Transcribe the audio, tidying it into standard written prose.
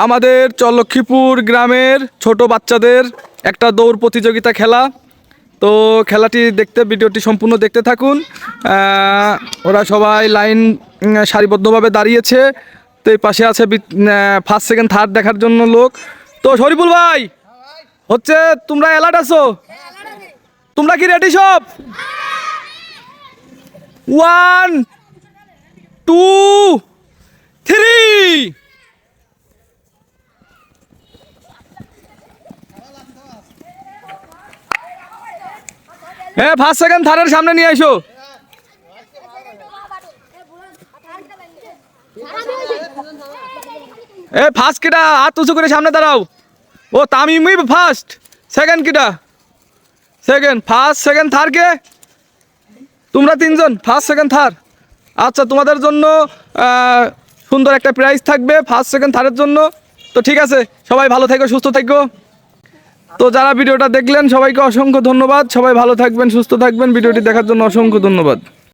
আমাদের চরলক্ষ্মীপুর গ্রামের ছোট বাচ্চাদের একটা দৌড় প্রতিযোগিতা খেলা। তো খেলাটি দেখতে ভিডিওটি সম্পূর্ণ দেখতে থাকুন। ওরা সবাই লাইন সারিবদ্ধভাবে দাঁড়িয়েছে। তো এই পাশে আছে ফার্স্ট সেকেন্ড থার্ড দেখার জন্য লোক। তো শরীফুল ভাই হচ্ছে তোমরা অ্যালার্ট আছো? তোমরা কি রেডি সব? 1 2 3। হ্যাঁ, ফার্স্ট সেকেন্ড থার্ডের সামনে নিয়ে এসো। ফার্স্ট কিটা হাত উঁচু করে সামনে দাঁড়াও। ও তামিমই ফার্স্ট। সেকেন্ড কিটা? সেকেন্ড। ফার্স্ট সেকেন্ড থার্ড কে? তোমরা তিনজন ফার্স্ট সেকেন্ড থার্ড। আচ্ছা, তোমাদের জন্য সুন্দর একটা প্রাইজ থাকবে ফার্স্ট সেকেন্ড থার্ডের জন্য। তো ঠিক আছে, সবাই ভালো থেকো, সুস্থ থেকো। তো যারা ভিডিওটা দেখলেন সবাইকে অসংখ্য ধন্যবাদ। সবাই ভালো থাকবেন, সুস্থ থাকবেন। ভিডিওটি দেখার জন্য অসংখ্য ধন্যবাদ।